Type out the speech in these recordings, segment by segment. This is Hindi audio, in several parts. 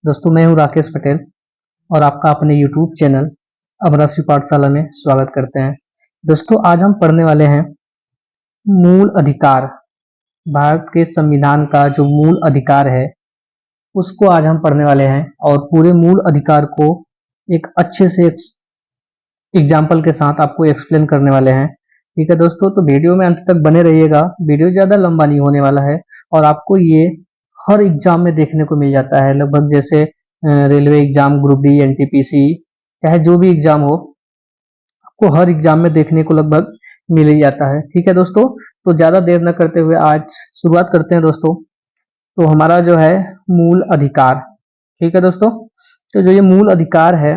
दोस्तों मैं हूं राकेश पटेल और आपका अपने YouTube चैनल अमरावती पाठशाला में स्वागत करते हैं। दोस्तों आज हम पढ़ने वाले हैं मूल अधिकार। भारत के संविधान का जो मूल अधिकार है उसको आज हम पढ़ने वाले हैं और पूरे मूल अधिकार को एक अच्छे से एग्जाम्पल के साथ आपको एक्सप्लेन करने वाले हैं। ठीक है दोस्तों, तो वीडियो में अंत तक बने रहिएगा। वीडियो ज़्यादा लंबा नहीं होने वाला है और आपको ये हर एग्जाम में देखने को मिल जाता है लगभग, जैसे railway exam, group D, NTPC, चाहे जो भी एग्जाम हो, आपको हर एग्जाम में देखने को लगभग मिल ही जाता है। ठीक है दोस्तों, तो ज़्यादा देर न करते हुए आज शुरुआत करते हैं दोस्तों। तो हमारा जो है मूल अधिकार, ठीक है दोस्तों, तो जो ये मूल अधिकार है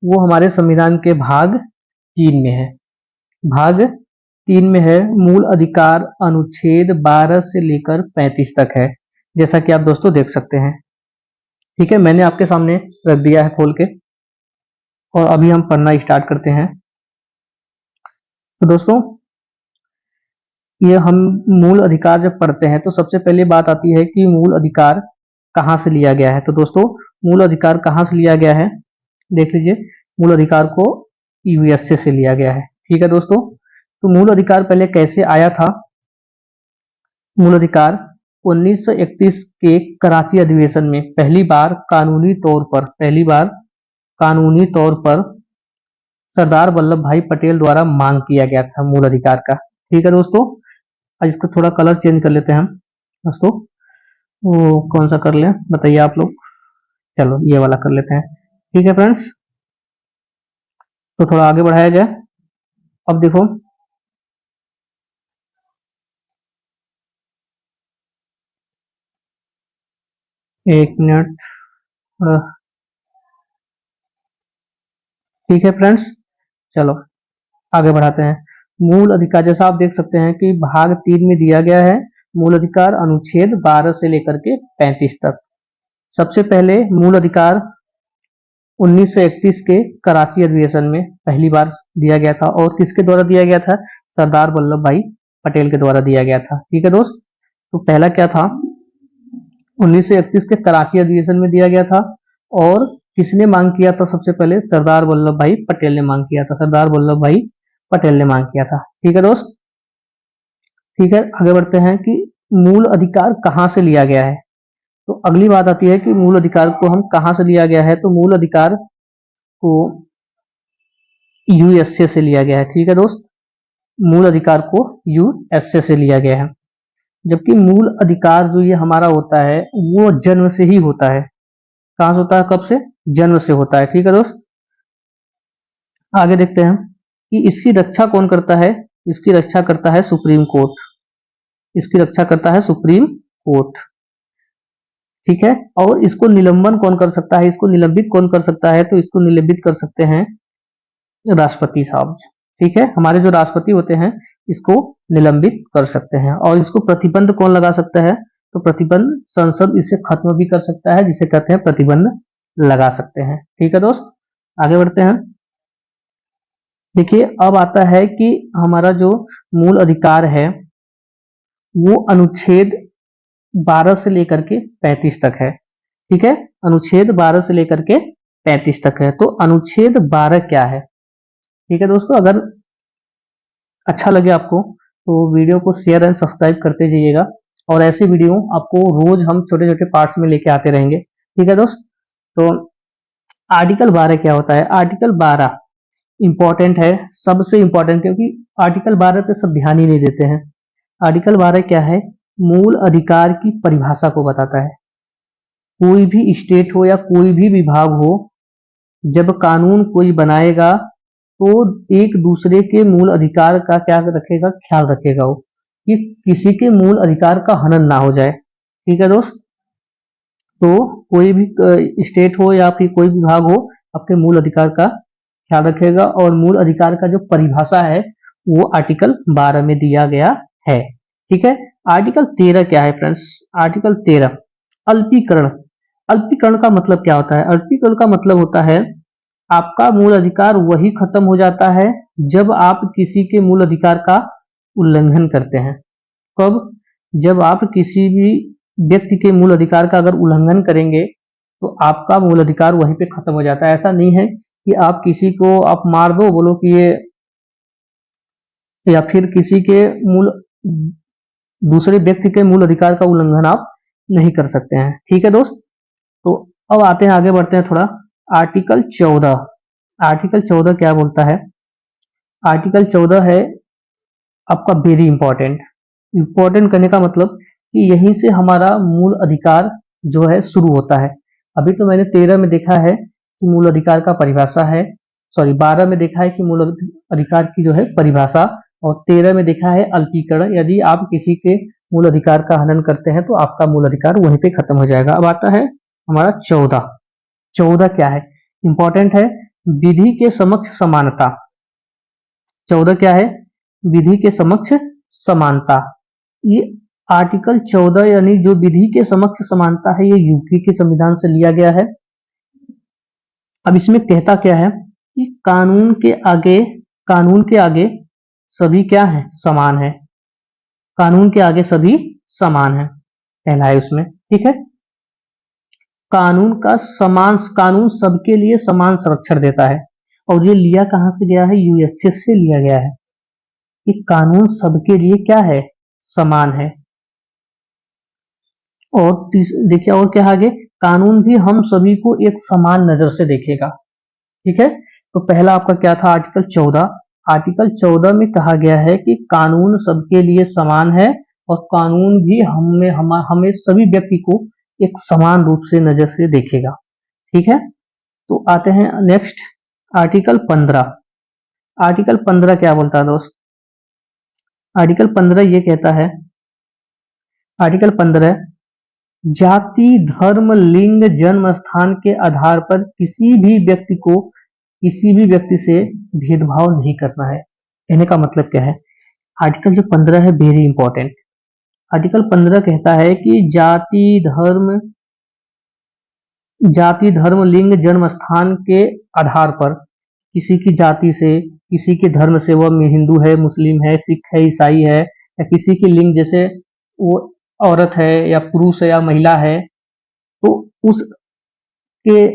वो हमारे संविधान के भाग 3 में है। भाग 3 में है। मूल अधिकार अनुच्छेद 12 से लेकर 35 तक है, जैसा कि आप दोस्तों देख सकते हैं। ठीक है, मैंने आपके सामने रख दिया है खोल के और अभी हम पढ़ना स्टार्ट करते हैं। तो दोस्तों ये हम मूल अधिकार जब पढ़ते हैं तो सबसे पहले बात आती है कि मूल अधिकार कहाँ से लिया गया है। तो दोस्तों मूल अधिकार कहाँ से लिया गया है, देख लीजिए। मूल अधिकार को यूएसए से लिया गया है। ठीक है दोस्तों, तो मूल अधिकार पहले कैसे आया था। मूल अधिकार 1931 के कराची अधिवेशन में पहली बार कानूनी तौर पर सरदार वल्लभ भाई पटेल द्वारा मांग किया गया था मूल अधिकार का। ठीक है दोस्तों, आज इसका थोड़ा कलर चेंज कर लेते हैं हम दोस्तों। वो कौन सा कर लें बताइए आप लोग। चलो ये वाला कर लेते हैं। ठीक है फ्रेंड्स, तो थोड़ा आगे बढ़ाया जाए। अब देखो, एक मिनट। ठीक है फ्रेंड्स, चलो आगे बढ़ाते हैं। मूल अधिकार जैसा आप देख सकते हैं कि भाग 3 में दिया गया है मूल अधिकार अनुच्छेद 12 से लेकर के 35 तक। सबसे पहले मूल अधिकार 1931 के कराची अधिवेशन में पहली बार दिया गया था और किसके द्वारा दिया गया था, सरदार वल्लभ भाई पटेल के द्वारा दिया गया था। ठीक है दोस्त, तो पहला क्या था, 1931 के कराची अधिवेशन में दिया गया था और किसने मांग किया था, सबसे पहले सरदार वल्लभ भाई पटेल ने मांग किया था। सरदार वल्लभ भाई पटेल ने मांग किया था। ठीक है दोस्त, ठीक है आगे बढ़ते हैं कि मूल अधिकार कहाँ से लिया गया है। तो अगली बात आती है कि मूल अधिकार को हम कहाँ से लिया गया है। तो मूल अधिकार को यूएसए से लिया गया है। ठीक है दोस्त, मूल अधिकार को यूएसए से लिया गया है। जबकि मूल अधिकार जो ये हमारा होता है वो जन्म से ही होता है। कहां से होता है, कब से, जन्म से होता है। ठीक है दोस्त, आगे देखते हैं कि इसकी रक्षा कौन करता है। इसकी रक्षा करता है सुप्रीम कोर्ट। इसकी रक्षा करता है सुप्रीम कोर्ट। ठीक है, और इसको निलंबन कौन कर सकता है, इसको निलंबित कौन कर सकता है, तो इसको निलंबित कर सकते हैं राष्ट्रपति साहब। ठीक है, हमारे जो राष्ट्रपति होते हैं इसको निलंबित कर सकते हैं। और इसको प्रतिबंध कौन लगा सकता है, तो प्रतिबंध संसद इसे खत्म भी कर सकता है, जिसे कहते हैं प्रतिबंध लगा सकते हैं। ठीक है दोस्त, आगे बढ़ते हैं। देखिए अब आता है कि हमारा जो मूल अधिकार है वो अनुच्छेद 12 से लेकर के 35 तक है। ठीक है, अनुच्छेद 12 से लेकर के 35 तक है। तो अनुच्छेद 12 क्या है। ठीक है दोस्तों, अगर अच्छा लगे आपको तो वीडियो को शेयर एंड सब्सक्राइब करते जाइएगा और ऐसी वीडियो आपको रोज हम छोटे छोटे पार्ट्स में लेके आते रहेंगे। ठीक है दोस्त, तो आर्टिकल 12 क्या होता है। आर्टिकल 12 इंपॉर्टेंट है, सबसे इंपॉर्टेंट, क्योंकि आर्टिकल 12 पे सब ध्यान ही नहीं देते हैं। आर्टिकल 12 क्या है, मूल अधिकार की परिभाषा को बताता है। कोई भी स्टेट हो या कोई भी विभाग हो, जब कानून कोई बनाएगा तो एक दूसरे के मूल अधिकार का क्या रखेगा, ख्याल रखेगा वो, कि किसी के मूल अधिकार का हनन ना हो जाए। ठीक है दोस्त, तो कोई भी स्टेट हो या फिर कोई विभाग हो, अपने मूल अधिकार का ख्याल रखेगा। और मूल अधिकार का जो परिभाषा है वो आर्टिकल 12 में दिया गया है। ठीक है, आर्टिकल 13 क्या है फ्रेंड्स। आर्टिकल 13 अल्पीकरण। अल्पीकरण का मतलब क्या होता है। अल्पीकरण का मतलब होता है आपका मूल अधिकार वही खत्म हो जाता है जब आप किसी के मूल अधिकार का उल्लंघन करते हैं। कब, जब आप किसी भी व्यक्ति के मूल अधिकार का अगर उल्लंघन करेंगे तो आपका मूल अधिकार वहीं पे खत्म हो जाता है। ऐसा नहीं है कि आप किसी को आप मार दो, बोलो कि ये, या फिर किसी के मूल, दूसरे व्यक्ति के मूल अधिकार का उल्लंघन आप नहीं कर सकते हैं। ठीक है दोस्त, तो अब आते हैं, आगे बढ़ते हैं थोड़ा। आर्टिकल 14, आर्टिकल 14 क्या बोलता है? आर्टिकल 14 है आपका वेरी इंपॉर्टेंट। इंपॉर्टेंट करने का मतलब कि यहीं से हमारा मूल अधिकार जो है शुरू होता है। अभी तो मैंने 13 में देखा है कि मूल अधिकार का परिभाषा है, सॉरी 12 में देखा है कि मूल अधिकार की जो है परिभाषा, और 13 में देखा है अल्पीकरण। यदि आप किसी के मूल अधिकार का हनन करते हैं तो आपका मूल अधिकार वहीं पे खत्म हो जाएगा। अब आता है हमारा 14। 14 क्या है? इंपॉर्टेंट है, विधि के समक्ष समानता। 14 क्या है? विधि के समक्ष समानता। ये आर्टिकल 14 यानी जो विधि के समक्ष समानता है, ये यूपी के संविधान से लिया गया है। अब इसमें कहता क्या है कि कानून के आगे सभी क्या है? समान है। कानून के आगे सभी समान है, पहला है उसमें। ठीक है, कानून सबके लिए समान संरक्षण देता है। और ये लिया कहां से गया है? यूएसएस से लिया गया है कि कानून सबके लिए क्या है? समान है। और देखिए और क्या आगे, कानून भी हम सभी को एक समान नजर से देखेगा। ठीक है, तो पहला आपका क्या था? आर्टिकल 14। आर्टिकल 14 में कहा गया है कि कानून सबके लिए समान है और कानून भी हमें सभी व्यक्ति को एक समान रूप से नजर से देखेगा। ठीक है, तो आते हैं नेक्स्ट, आर्टिकल 15। आर्टिकल 15 क्या बोलता है दोस्त? आर्टिकल 15 ये कहता है, आर्टिकल 15, जाति, धर्म, लिंग, जन्म स्थान के आधार पर किसी भी व्यक्ति से भेदभाव नहीं करना है। कहने का मतलब क्या है? आर्टिकल जो 15 है वेरी इंपॉर्टेंट। आर्टिकल 15 कहता है कि जाति धर्म लिंग जन्म स्थान के आधार पर किसी की जाति से, किसी के धर्म से, वह हिंदू है, मुस्लिम है, सिख है, ईसाई है, या किसी की लिंग जैसे वो औरत है या पुरुष है या महिला है, तो उसके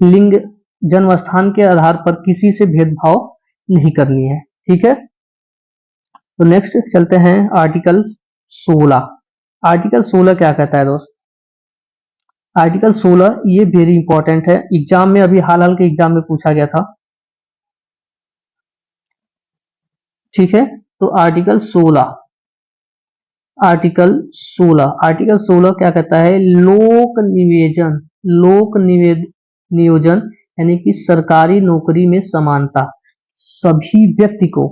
लिंग जन्म स्थान के आधार पर किसी से भेदभाव नहीं करनी है। ठीक है, तो नेक्स्ट चलते हैं आर्टिकल 16। आर्टिकल 16 क्या कहता है दोस्त? आर्टिकल 16 ये वेरी इंपॉर्टेंट है, एग्जाम में अभी हाल के एग्जाम में पूछा गया था। ठीक है, तो आर्टिकल 16, आर्टिकल 16 क्या कहता है? लोक नियोजन यानी कि सरकारी नौकरी में समानता। सभी व्यक्ति को,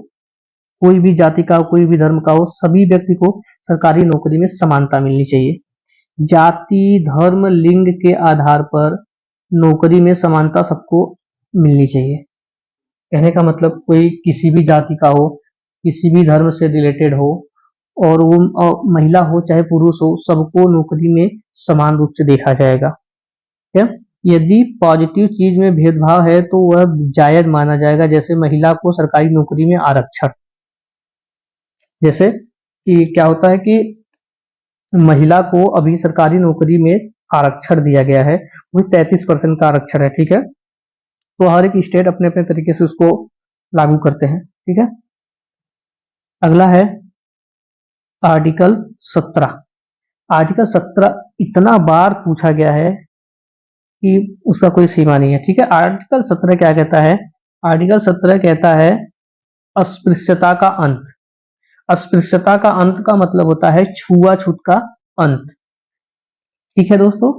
कोई भी जाति का, कोई भी धर्म का हो, सभी व्यक्ति को सरकारी नौकरी में समानता मिलनी चाहिए। जाति, धर्म, लिंग के आधार पर नौकरी में समानता सबको मिलनी चाहिए। कहने का मतलब कोई किसी भी जाति का हो, किसी भी धर्म से रिलेटेड हो, और वो महिला हो चाहे पुरुष हो, सबको नौकरी में समान रूप से देखा जाएगा। ठीक है, यदि पॉजिटिव चीज में भेदभाव है तो वह जायज माना जाएगा, जैसे महिला को सरकारी नौकरी में आरक्षण। जैसे कि क्या होता है कि महिला को अभी सरकारी नौकरी में आरक्षण दिया गया है, वही 33% का आरक्षण है। ठीक है, तो हर एक स्टेट अपने अपने तरीके से उसको लागू करते हैं। ठीक है, अगला है आर्टिकल 17। आर्टिकल 17 इतना बार पूछा गया है कि उसका कोई सीमा नहीं है। ठीक है, आर्टिकल 17 क्या कहता है? आर्टिकल 17 कहता है अस्पृश्यता का अंत। अस्पृश्यता का अंत का मतलब होता है छुआछूत का अंत। ठीक है दोस्तों,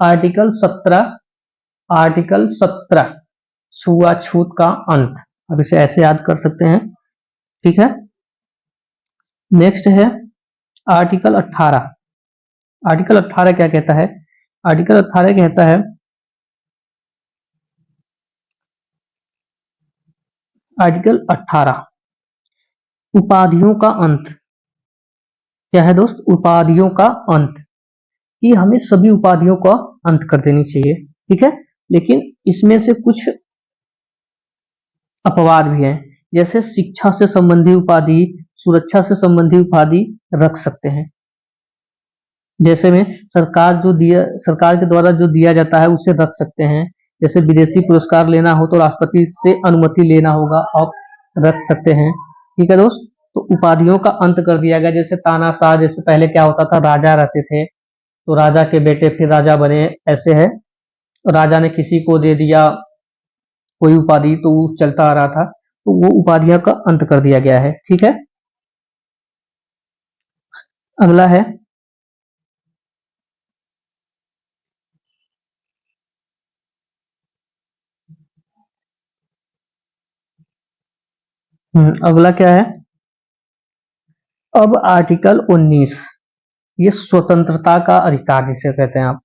आर्टिकल 17 छुआछूत का अंत। अब इसे ऐसे याद कर सकते हैं। ठीक है, नेक्स्ट है आर्टिकल 18। आर्टिकल 18 क्या कहता है? आर्टिकल 18 कहता है, आर्टिकल 18 उपाधियों का अंत। क्या है दोस्त? उपाधियों का अंत, कि हमें सभी उपाधियों का अंत कर देनी चाहिए। ठीक है, लेकिन इसमें से कुछ अपवाद भी हैं, जैसे शिक्षा से संबंधी उपाधि, सुरक्षा से संबंधी उपाधि रख सकते हैं। जैसे में सरकार के द्वारा जो दिया जाता है उसे रख सकते हैं। जैसे विदेशी पुरस्कार लेना हो तो राष्ट्रपति से अनुमति लेना होगा, आप रख सकते हैं। ठीक है दोस्त, तो उपाधियों का अंत कर दिया गया। जैसे तानाशाह, जैसे पहले क्या होता था, राजा रहते थे तो राजा के बेटे फिर राजा बने, ऐसे है। राजा ने किसी को दे दिया कोई उपाधि तो वो चलता आ रहा था, तो वो उपाधियों का अंत कर दिया गया है। ठीक है, अगला है अगला क्या है, अब आर्टिकल 19, ये स्वतंत्रता का अधिकार जिसे कहते हैं आप।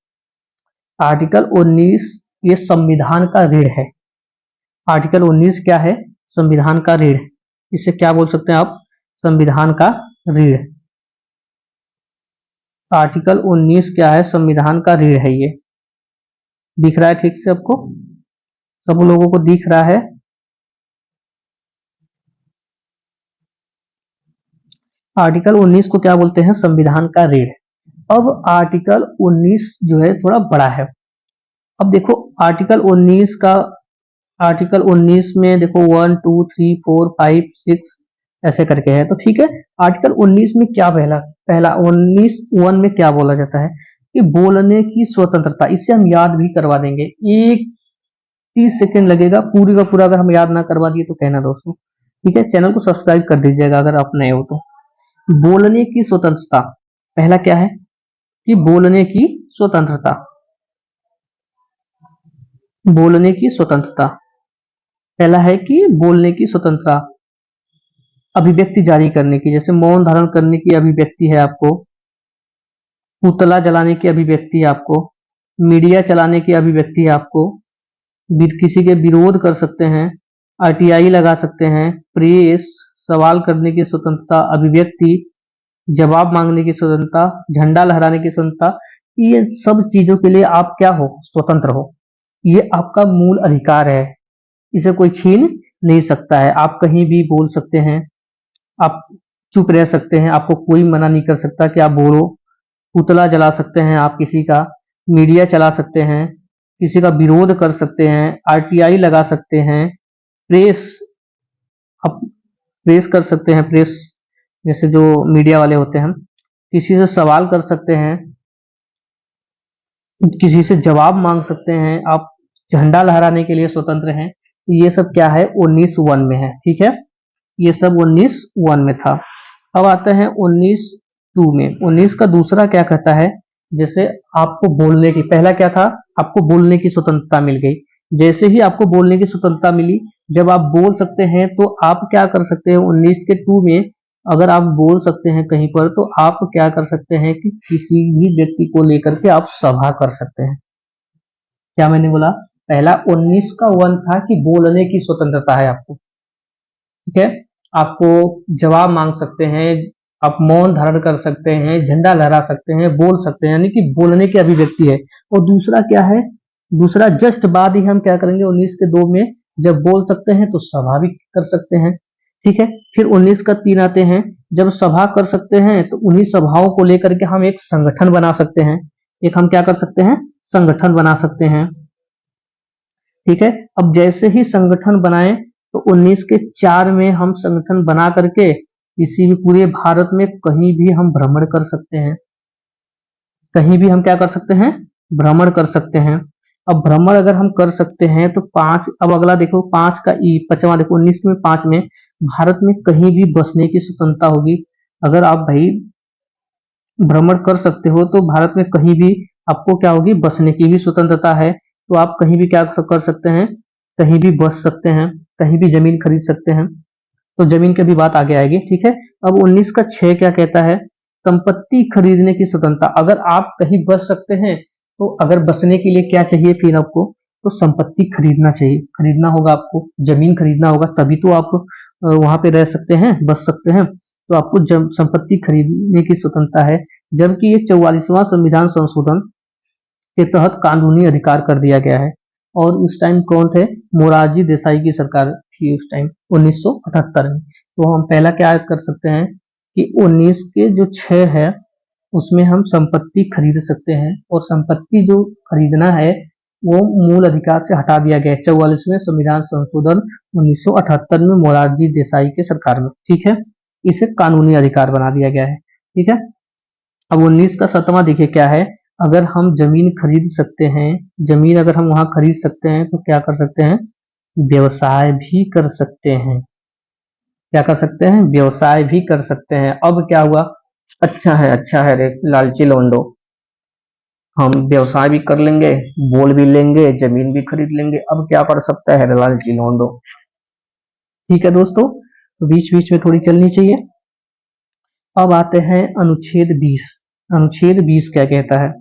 आर्टिकल 19 ये संविधान का रीढ़ है। आर्टिकल 19 क्या है, संविधान का रीढ़। इसे क्या बोल सकते हैं आप, संविधान का रीढ़। आर्टिकल 19 क्या है, संविधान का रीढ़ है। ये दिख रहा है ठीक से आपको, सब लोगों को दिख रहा है। आर्टिकल 19 को क्या बोलते हैं, संविधान का रीढ़। अब आर्टिकल 19 जो है थोड़ा बड़ा है। अब देखो आर्टिकल 19 का, आर्टिकल 19 में देखो 1 2 3 4 5 6 ऐसे करके है, तो ठीक है। आर्टिकल 19 में क्या पहला पहला 19 1 में क्या बोला जाता है कि बोलने की स्वतंत्रता। इसे हम याद भी करवा देंगे, एक 30 सेकेंड लगेगा, पूरी का पूरा अगर हम याद ना करवा दिए तो कहना दोस्तों। ठीक है, चैनल को सब्सक्राइब कर दीजिएगा अगर आप नए हो तो। बोलने की स्वतंत्रता, पहला क्या है कि बोलने की स्वतंत्रता, बोलने की स्वतंत्रता। पहला है कि बोलने की स्वतंत्रता, अभिव्यक्ति जारी करने की, जैसे मौन धारण करने की अभिव्यक्ति है आपको, पुतला जलाने की अभिव्यक्ति है आपको, मीडिया चलाने की अभिव्यक्ति है आपको, किसी के विरोध कर सकते हैं, आरटीआई लगा सकते हैं, प्रेस, सवाल करने की स्वतंत्रता, अभिव्यक्ति, जवाब मांगने की स्वतंत्रता, झंडा लहराने की स्वतंत्रता। ये सब चीजों के लिए आप क्या हो, स्वतंत्र हो। ये आपका मूल अधिकार है, इसे कोई छीन नहीं सकता है। आप कहीं भी बोल सकते हैं, आप चुप रह सकते हैं, आपको कोई मना नहीं कर सकता कि आप बोलो। पुतला जला सकते हैं आप किसी का, मीडिया चला सकते हैं, किसी का विरोध कर सकते हैं, आरटीआई लगा सकते हैं, प्रेस, आप प्रेस कर सकते हैं, प्रेस जैसे जो मीडिया वाले होते हैं, किसी से सवाल कर सकते हैं, किसी से जवाब मांग सकते हैं, आप झंडा लहराने के लिए स्वतंत्र हैं। ये सब क्या है, 19(1) में है। ठीक है, ये सब 19(1) में था। अब आते हैं 19(2) में। 19 का दूसरा क्या कहता है, जैसे आपको बोलने की, पहला क्या था, आपको बोलने की स्वतंत्रता मिल गई। जैसे ही आपको बोलने की स्वतंत्रता मिली, जब आप बोल सकते हैं तो आप क्या कर सकते हैं, 19 के 2 में अगर आप बोल सकते हैं कहीं पर, तो आप क्या कर सकते हैं कि किसी भी व्यक्ति को लेकर के आप सभा कर सकते हैं। क्या मैंने बोला, पहला 19 का 1 था कि बोलने की स्वतंत्रता है आपको। ठीक है, आपको जवाब मांग सकते हैं, आप मौन धारण कर सकते हैं, झंडा लहरा सकते हैं, बोल सकते हैं, यानी कि बोलने की अभिव्यक्ति है। और दूसरा क्या है, दूसरा जस्ट बाद ही हम क्या करेंगे, 19 के 2 में जब बोल सकते हैं तो सभा भी कर सकते हैं। ठीक है, फिर 19 का 3 आते हैं, जब सभा कर सकते हैं तो उन्हीं सभाओं को लेकर के हम एक संगठन बना सकते हैं। एक हम क्या कर सकते हैं, संगठन बना सकते हैं। ठीक है, अब जैसे ही संगठन बनाए तो 19 के 4 में हम संगठन बना करके किसी भी पूरे भारत में कहीं भी हम भ्रमण कर सकते हैं। कहीं भी हम क्या कर सकते हैं, भ्रमण कर सकते हैं। अब भ्रमण अगर हम कर सकते हैं तो 5, अब अगला देखो 5 का ई, 5वां देखो 19 में 5 में भारत में कहीं भी बसने की स्वतंत्रता होगी। अगर आप भाई भ्रमण कर सकते हो तो भारत में कहीं भी आपको क्या होगी, बसने की भी स्वतंत्रता है। तो आप कहीं भी क्या कर सकते हैं, कहीं भी बस सकते हैं, कहीं भी जमीन खरीद सकते हैं। तो जमीन की भी बात आगे आएगी। ठीक है, अब 19 का 6 क्या कहता है, संपत्ति खरीदने की स्वतंत्रता। अगर आप कहीं बस सकते हैं तो अगर बसने के लिए क्या चाहिए फिर आपको, तो संपत्ति खरीदना चाहिए, खरीदना होगा आपको, जमीन खरीदना होगा, तभी तो आप वहां पे रह सकते हैं, बस सकते हैं। तो आपको संपत्ति खरीदने की स्वतंत्रता है। जबकि ये 44वां संविधान संशोधन के तहत कानूनी अधिकार कर दिया गया है। और उस टाइम कौन थे, मोरारजी देसाई की सरकार थी उस टाइम 1978 में। तो हम पहला क्या कर सकते हैं कि 19 के जो 6 है, उसमें हम संपत्ति खरीद सकते हैं, और संपत्ति जो खरीदना है वो मूल अधिकार से हटा दिया गया है 44वें संविधान संशोधन 1978 में मोरारजी देसाई के सरकार में। ठीक है, इसे कानूनी अधिकार बना दिया गया है। ठीक है, अब 19 का 7वां देखिए क्या है। अगर हम जमीन खरीद सकते हैं, जमीन अगर हम वहां खरीद सकते हैं तो क्या कर सकते हैं, व्यवसाय भी कर सकते हैं। क्या कर सकते हैं, व्यवसाय भी कर सकते हैं। अब क्या हुआ, अच्छा है रे लालची लोंडो, हम व्यवसाय भी कर लेंगे, बोल भी लेंगे, जमीन भी खरीद लेंगे, अब क्या कर सकता है रे लालची लोंडो। ठीक है दोस्तों, तो बीच बीच में थोड़ी चलनी चाहिए। अब आते हैं अनुच्छेद 20। अनुच्छेद 20 क्या कहता है,